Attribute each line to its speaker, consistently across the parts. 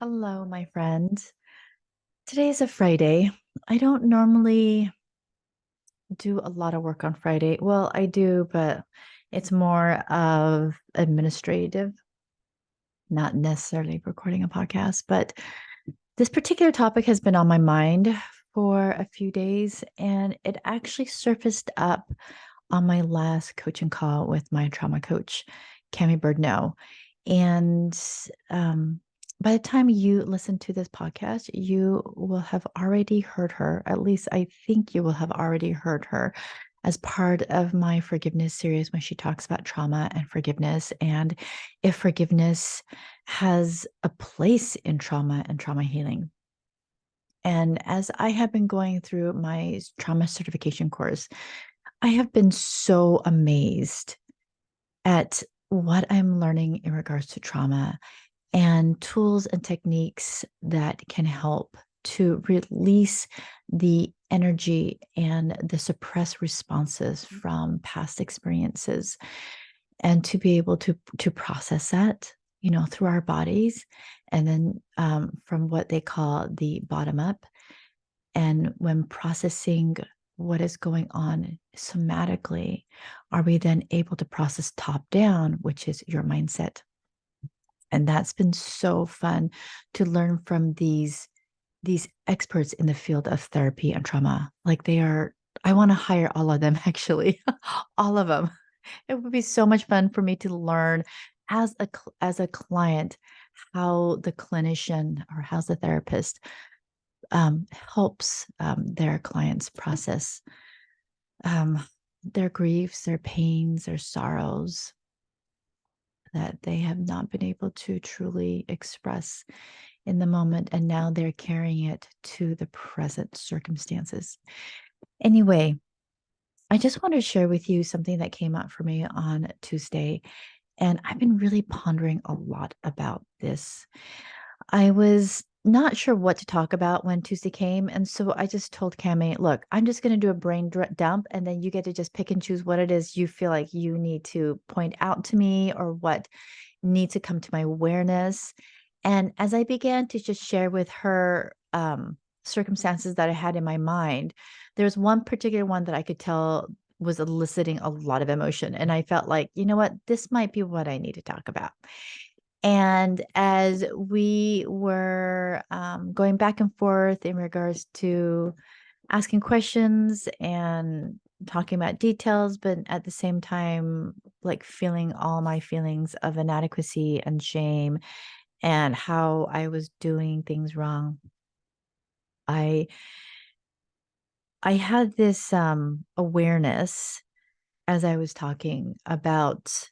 Speaker 1: Hello, my friend. Today is a Friday. I don't normally do a lot of work on Friday. Well, I do, but it's more of administrative, not necessarily recording a podcast. But this particular topic has been on my mind for a few days, and it actually surfaced up on my last coaching call with my trauma coach, Cami Birdnow. And by the time you listen to this podcast, you will have already heard her. At least I think you will have already heard her as part of my forgiveness series when she talks about trauma and forgiveness, and if forgiveness has a place in trauma and trauma healing. And as I have been going through my trauma certification course, I have been so amazed at what I'm learning in regards to trauma and tools and techniques that can help to release the energy and the suppressed responses from past experiences, and to be able to process that, through our bodies, and then from what they call the bottom up. And when processing what is going on somatically, are we then able to process top down, which is your mindset? And that's been so fun to learn from these experts in the field of therapy and trauma. Like I want to hire all of them actually, all of them. It would be so much fun for me to learn as a client how the clinician or how's the therapist helps their clients process um, their griefs, their pains, their sorrows that they have not been able to truly express in the moment. And now they're carrying it to the present circumstances. Anyway, I just want to share with you something that came out for me on Tuesday. And I've been really pondering a lot about this. I was not sure what to talk about when Tuesday came. And so I just told Cami, look, I'm just going to do a brain dump, and then you get to just pick and choose what it is you feel like you need to point out to me, or what needs to come to my awareness. And as I began to just share with her circumstances that I had in my mind, there's one particular one that I could tell was eliciting a lot of emotion. And I felt like, you know what, this might be what I need to talk about. And as we were going back and forth in regards to asking questions and talking about details, but at the same time, like feeling all my feelings of inadequacy and shame and how I was doing things wrong, I I had this awareness as I was talking about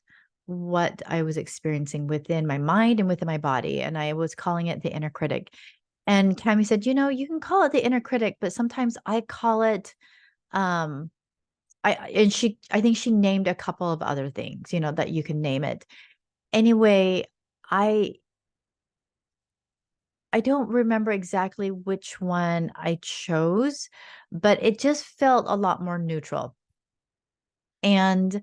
Speaker 1: what I was experiencing within my mind and within my body. And I was calling it the inner critic. And Cami said, you can call it the inner critic, but sometimes I call it, um, I think she named a couple of other things, that you can name it. Anyway, I, I don't remember exactly which one I chose, but it just felt a lot more neutral. And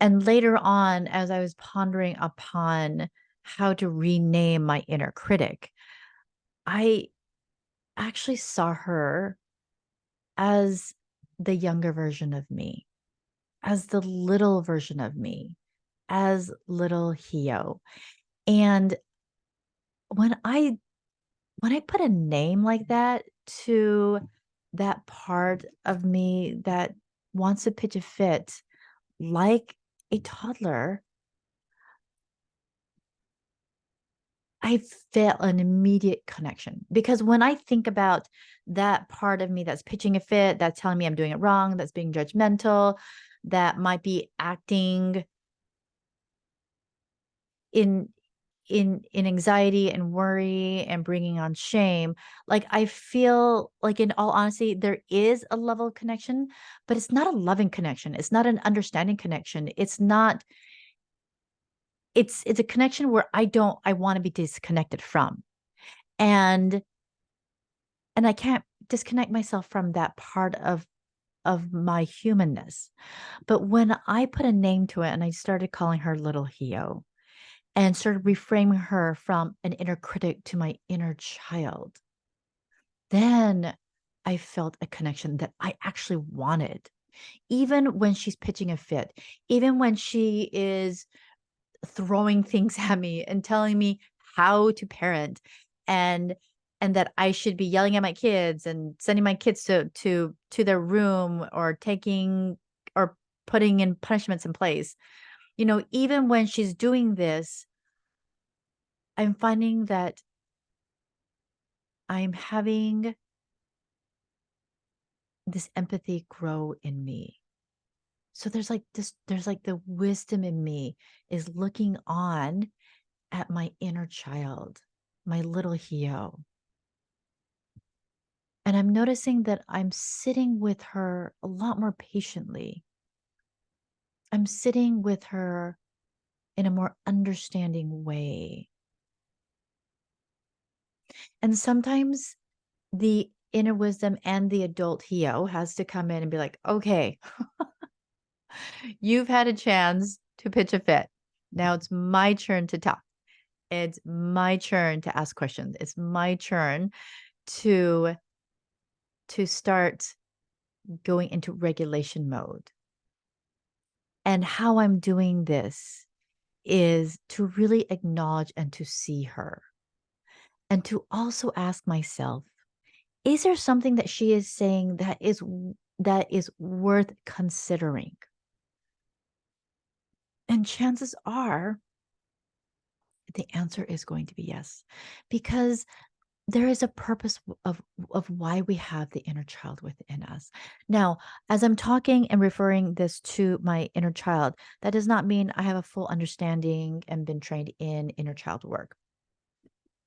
Speaker 1: And later on, as I was pondering upon how to rename my inner critic, I actually saw her as the younger version of me, as the little version of me, as little Hio. And when I when I put a name like that to that part of me that wants to pitch a fit like a toddler, I felt an immediate connection, because when I think about that part of me that's pitching a fit, that's telling me I'm doing it wrong, that's being judgmental, that might be acting in in anxiety and worry and bringing on shame, like I feel like, in all honesty, there is a level of connection, but it's not a loving connection. It's not an understanding connection. It's not. It's a connection where I want to be disconnected from. And and I can't disconnect myself from that part of my humanness. But when I put a name to it and I started calling her little Hio, and started reframing her from an inner critic to my inner child, then I felt a connection that I actually wanted. Even when she's pitching a fit, even when she is throwing things at me and telling me how to parent, and that I should be yelling at my kids and sending my kids to their room, or taking or putting in punishments in place. Even when she's doing this, I'm finding that I'm having this empathy grow in me. So there's like the wisdom in me is looking on at my inner child, my little Hio. And I'm noticing that I'm sitting with her a lot more patiently. I'm sitting with her in a more understanding way. And sometimes the inner wisdom and the adult Hio has to come in and be like, okay, you've had a chance to pitch a fit. Now it's my turn to talk. It's my turn to ask questions. It's my turn to start going into regulation mode. And how I'm doing this is to really acknowledge and to see her, and to also ask myself, is there something that she is saying that is worth considering? And chances are the answer is going to be yes, because there is a purpose of why we have the inner child within us. Now, as I'm talking and referring this to my inner child, that does not mean I have a full understanding and been trained in inner child work.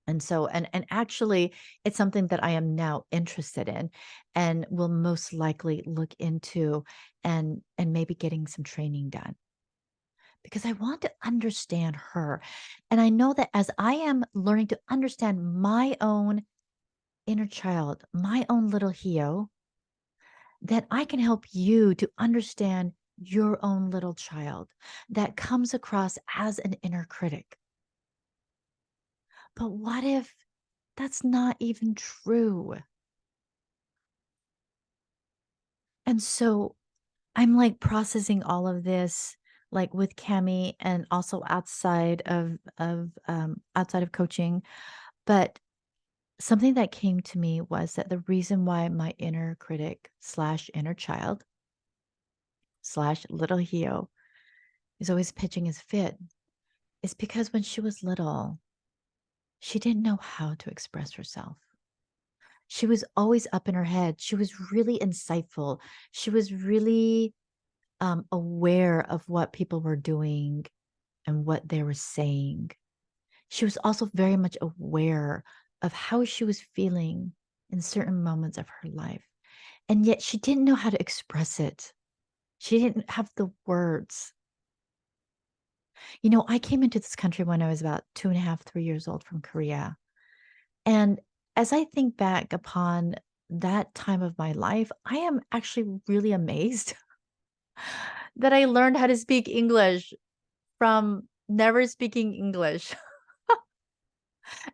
Speaker 1: And so, and actually, it's something that I am now interested in, and will most likely look into, and maybe getting some training done, because I want to understand her. And I know that as I am learning to understand my own inner child, my own little Hio, that I can help you to understand your own little child that comes across as an inner critic. But what if that's not even true? And so I'm like processing all of this, like with Cami, and also outside of coaching. But something that came to me was that the reason why my inner critic slash inner child slash little Hio is always pitching his fit is because when she was little, she didn't know how to express herself. She was always up in her head. She was really insightful. She was really aware of what people were doing and what they were saying. She was also very much aware of how she was feeling in certain moments of her life. And yet she didn't know how to express it. She didn't have the words. I came into this country when I was about 2.5, 3 years old from Korea. And as I think back upon that time of my life, I am actually really amazed that I learned how to speak English from never speaking English.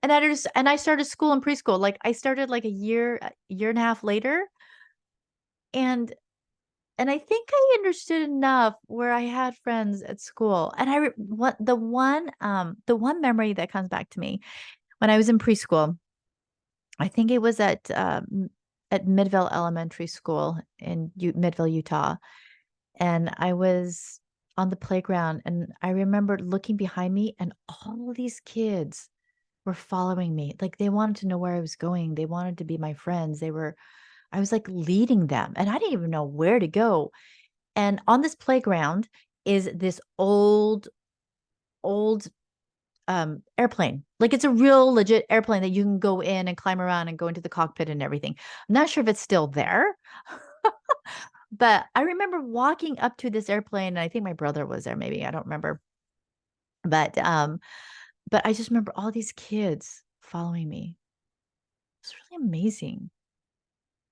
Speaker 1: And I started school and preschool. Like, I started like a year and a half later, and I think I understood enough where I had friends at school. And the one memory that comes back to me when I was in preschool, I think it was at Midvale Elementary School in Midvale, Utah, and I was on the playground, and I remember looking behind me, and all these kids were following me. Like, they wanted to know where I was going. They wanted to be my friends. I was like leading them, and I didn't even know where to go. And on this playground is this old airplane. Like, it's a real legit airplane that you can go in and climb around and go into the cockpit and everything. I'm not sure if it's still there. But I remember walking up to this airplane, and I think my brother was there, maybe, I don't remember. But I just remember all these kids following me. It's really amazing.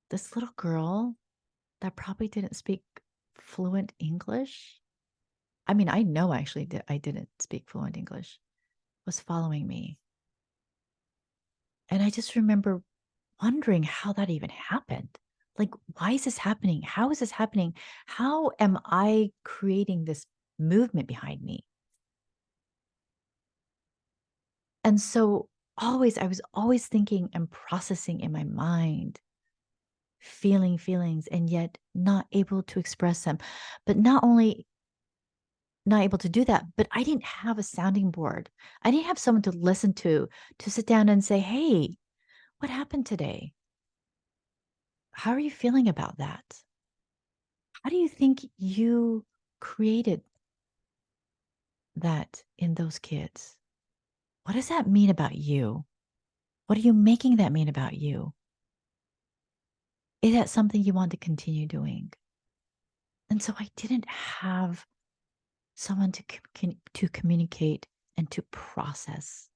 Speaker 1: This little girl that probably didn't speak fluent English. I mean, I know actually that I didn't speak fluent English. was following me. And I just remember wondering how that even happened. Like, why is this happening? How is this happening? How am I creating this movement behind me? And so I was always thinking and processing in my mind, feeling feelings, and yet not able to express them. But not only not able to do that, but I didn't have a sounding board. I didn't have someone to listen to sit down and say, hey, what happened today? How are you feeling about that? How do you think you created that in those kids? What does that mean about you? What are you making that mean about you? Is that something you want to continue doing? And so I didn't have someone to communicate and to process.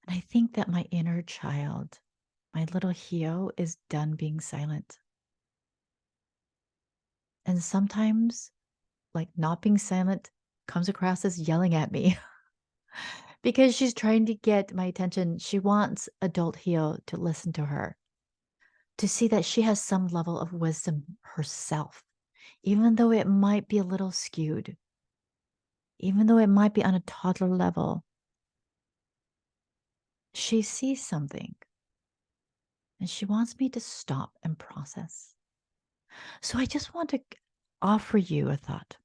Speaker 1: And I think that my inner child, my little Hio, is done being silent. And sometimes, like, not being silent comes across as yelling at me because she's trying to get my attention. She wants adult Hio to listen to her, to see that she has some level of wisdom herself, even though it might be a little skewed, even though it might be on a toddler level. She sees something and she wants me to stop and process. So I just want to offer you a thought.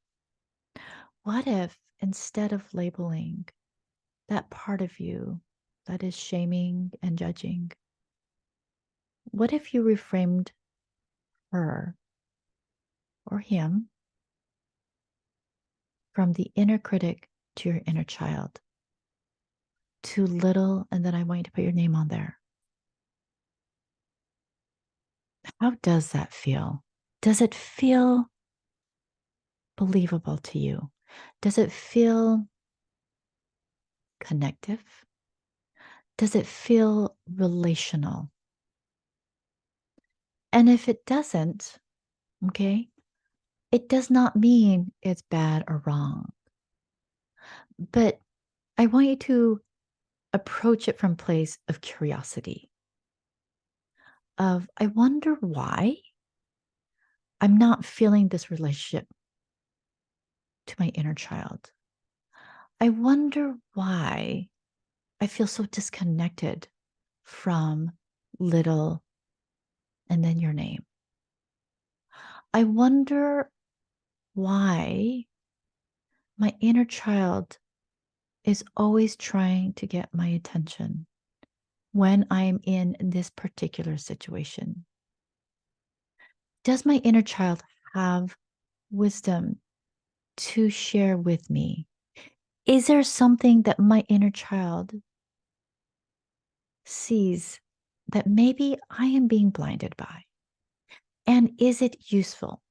Speaker 1: What if instead of labeling that part of you that is shaming and judging, what if you reframed her or him from the inner critic to your inner child, to little, and then I want you to put your name on there? How does that feel? Does it feel believable to you? Does it feel connective? Does it feel relational? And if it doesn't, okay, it does not mean it's bad or wrong. But I want you to approach it from a place of curiosity, of I wonder why I'm not feeling this relationship to my inner child. I wonder why I feel so disconnected from little and then your name. I wonder why my inner child is always trying to get my attention when I'm in this particular situation. Does my inner child have wisdom to share with me? Is there something that my inner child sees that maybe I am being blinded by? And is it useful?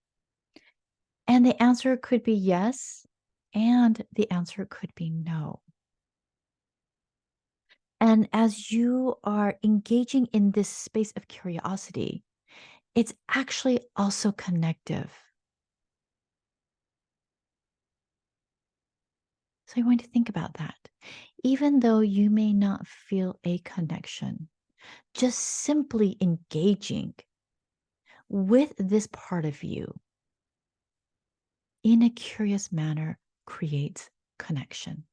Speaker 1: And the answer could be yes, and the answer could be no. And as you are engaging in this space of curiosity, it's actually also connective. So I want you to think about that. Even though you may not feel a connection, just simply engaging with this part of you in a curious manner creates connection.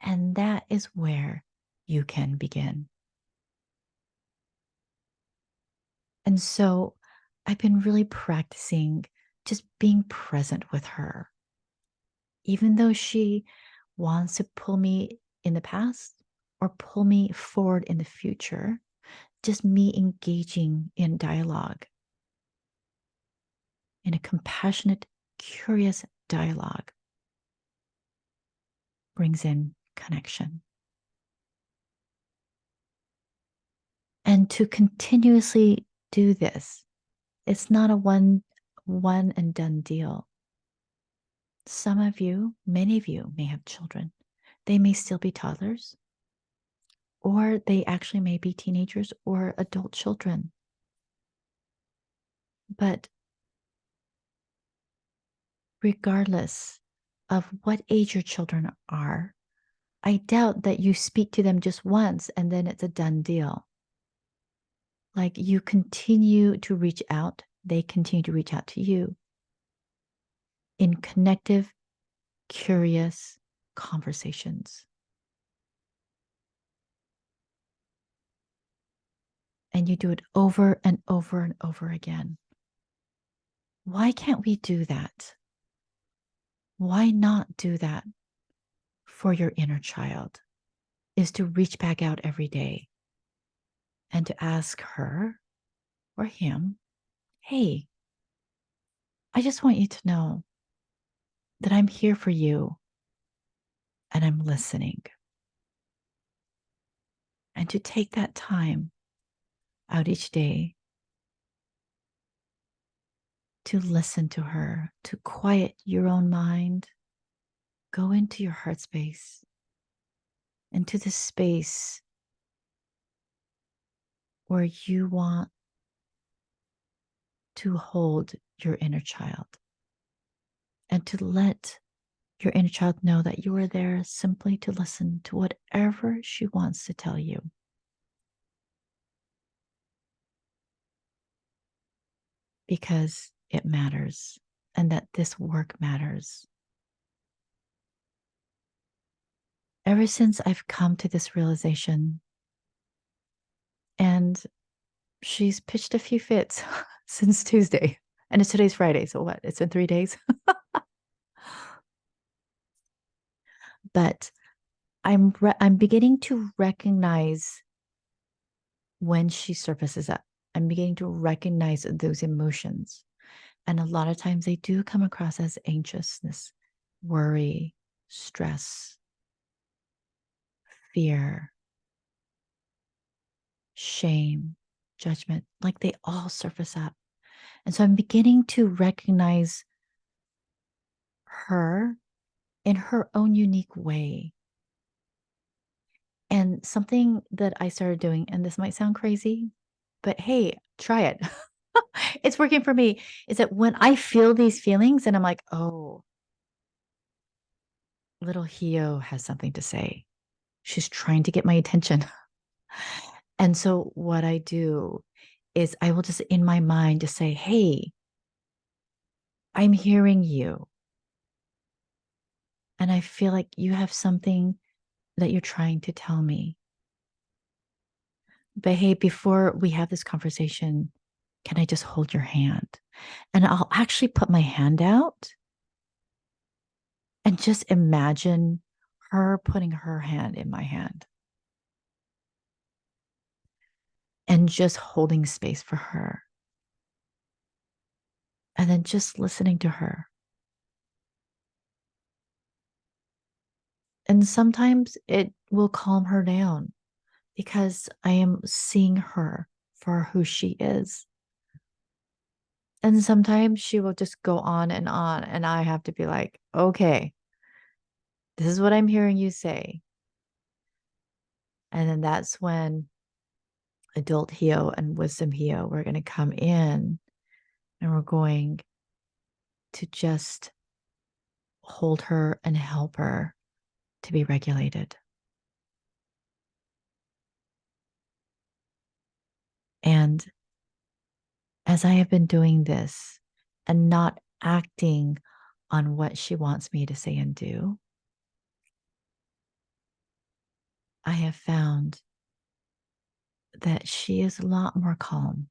Speaker 1: And that is where you can begin. And so I've been really practicing just being present with her, even though she wants to pull me in the past or pull me forward in the future. Just me engaging in dialogue, in a compassionate, curious dialogue, brings in connection. And to continuously do this, it's not a one and done deal. Some of you, many of you may have children. They may still be toddlers, or they actually may be teenagers or adult children. But regardless of what age your children are, I doubt that you speak to them just once and then it's a done deal. Like you continue to reach out, they continue to reach out to you in connective, curious conversations. And you do it over and over and over again. Why can't we do that? Why not do that for your inner child? Is to reach back out every day and to ask her or him, hey, I just want you to know that I'm here for you and I'm listening. And to take that time out each day to listen to her, to quiet your own mind, go into your heart space, into the space where you want to hold your inner child and to let your inner child know that you are there simply to listen to whatever she wants to tell you. Because it matters and that this work matters. Ever since I've come to this realization, and she's pitched a few fits since Tuesday, and it's today's Friday. So what? It's been 3 days. But I'm beginning to recognize when she surfaces up. I'm beginning to recognize those emotions. And a lot of times they do come across as anxiousness, worry, stress, fear, shame, judgment, like they all surface up. And so I'm beginning to recognize her in her own unique way. And something that I started doing, and this might sound crazy, but hey, try it. It's working for me. Is that when I feel these feelings and I'm like, oh, little Hio has something to say. She's trying to get my attention. And so what I do is I will just in my mind just say, hey, I'm hearing you. And I feel like you have something that you're trying to tell me. But hey, before we have this conversation, can I just hold your hand? And I'll actually put my hand out and just imagine her putting her hand in my hand and just holding space for her. And then just listening to her. And sometimes it will calm her down because I am seeing her for who she is. And sometimes she will just go on, and I have to be like, okay, this is what I'm hearing you say. And then that's when adult Hio and wisdom Hio, we're going to come in and we're going to just hold her and help her to be regulated. And as I have been doing this and not acting on what she wants me to say and do, I have found that she is a lot more calm.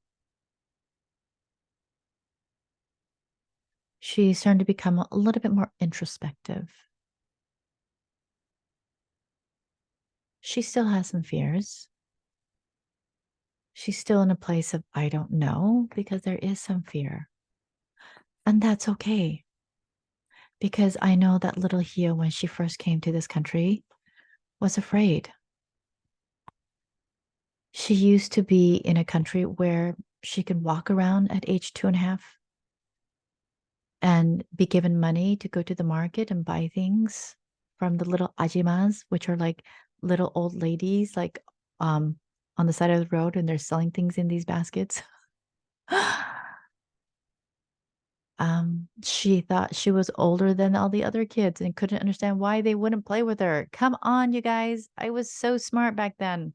Speaker 1: She's starting to become a little bit more introspective. She still has some fears. She's still in a place of, I don't know, because there is some fear. And that's okay. Because I know that little Hio, when she first came to this country, was afraid. She used to be in a country where she could walk around at age 2.5 and be given money to go to the market and buy things from the little ajimas, which are like little old ladies, like on the side of the road, and they're selling things in these baskets. She thought she was older than all the other kids and couldn't understand why they wouldn't play with her. Come on, you guys. I was so smart back then.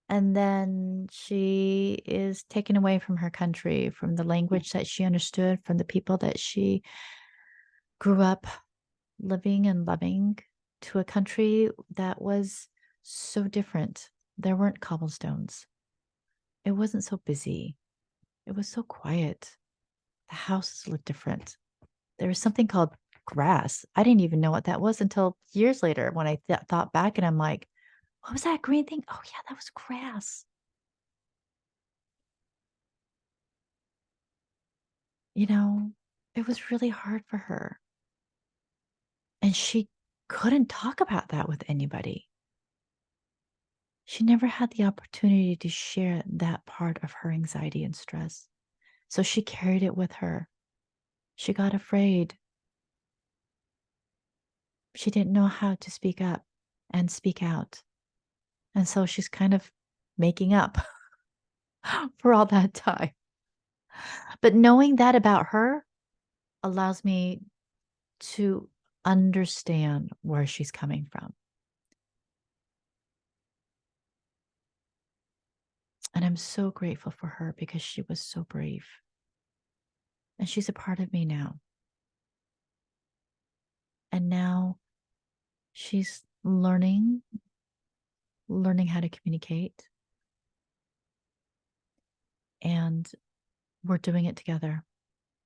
Speaker 1: And then she is taken away from her country, from the language that she understood, from the people that she grew up living and loving, to a country that was so different. There weren't cobblestones. It wasn't so busy. It was so quiet. The houses looked different. There was something called grass. I didn't even know what that was until years later when I thought back and I'm like, what was that green thing? Oh, yeah, that was grass. You know, it was really hard for her. And she couldn't talk about that with anybody. She never had the opportunity to share that part of her anxiety and stress. So she carried it with her. She got afraid. She didn't know how to speak up and speak out. And so she's kind of making up for all that time. But knowing that about her allows me to understand where she's coming from. And I'm so grateful for her because she was so brave. And she's a part of me now. And now she's learning how to communicate. And we're doing it together.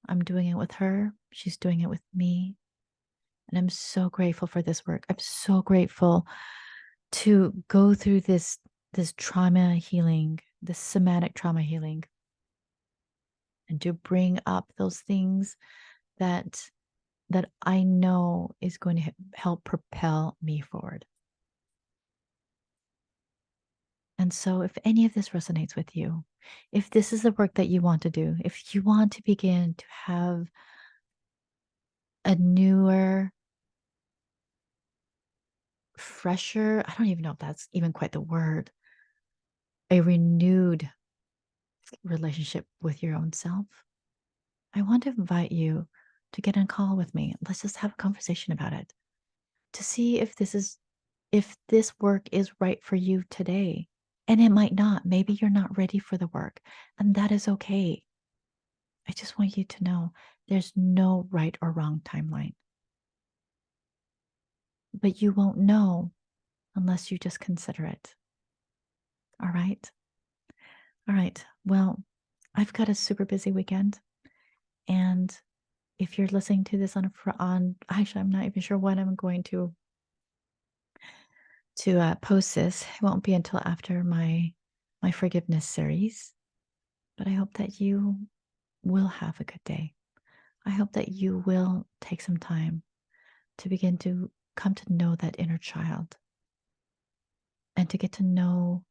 Speaker 1: I'm doing it with her. She's doing it with me. And I'm so grateful for this work. I'm so grateful to go through this trauma healing, this somatic trauma healing, and to bring up those things that I know is going to help propel me forward. And so if any of this resonates with you, if this is the work that you want to do, if you want to begin to have a newer, fresher, I don't even know if that's even quite the word, a renewed relationship with your own self, I want to invite you to get on call with me. Let's just have a conversation about it to see if this work is right for you today. And it might not. Maybe you're not ready for the work, and that is okay. I just want you to know there's no right or wrong timeline. But you won't know unless you just consider it. All right. All right. Well, I've got a super busy weekend. And if you're listening to this on actually, I'm not even sure when I'm going to post this. It won't be until after my forgiveness series. But I hope that you will have a good day. I hope that you will take some time to begin to come to know that inner child and to get to know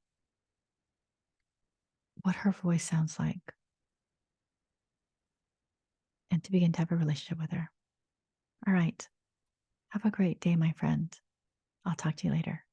Speaker 1: what her voice sounds like and to begin to have a relationship with her. All right. Have a great day, my friend. I'll talk to you later.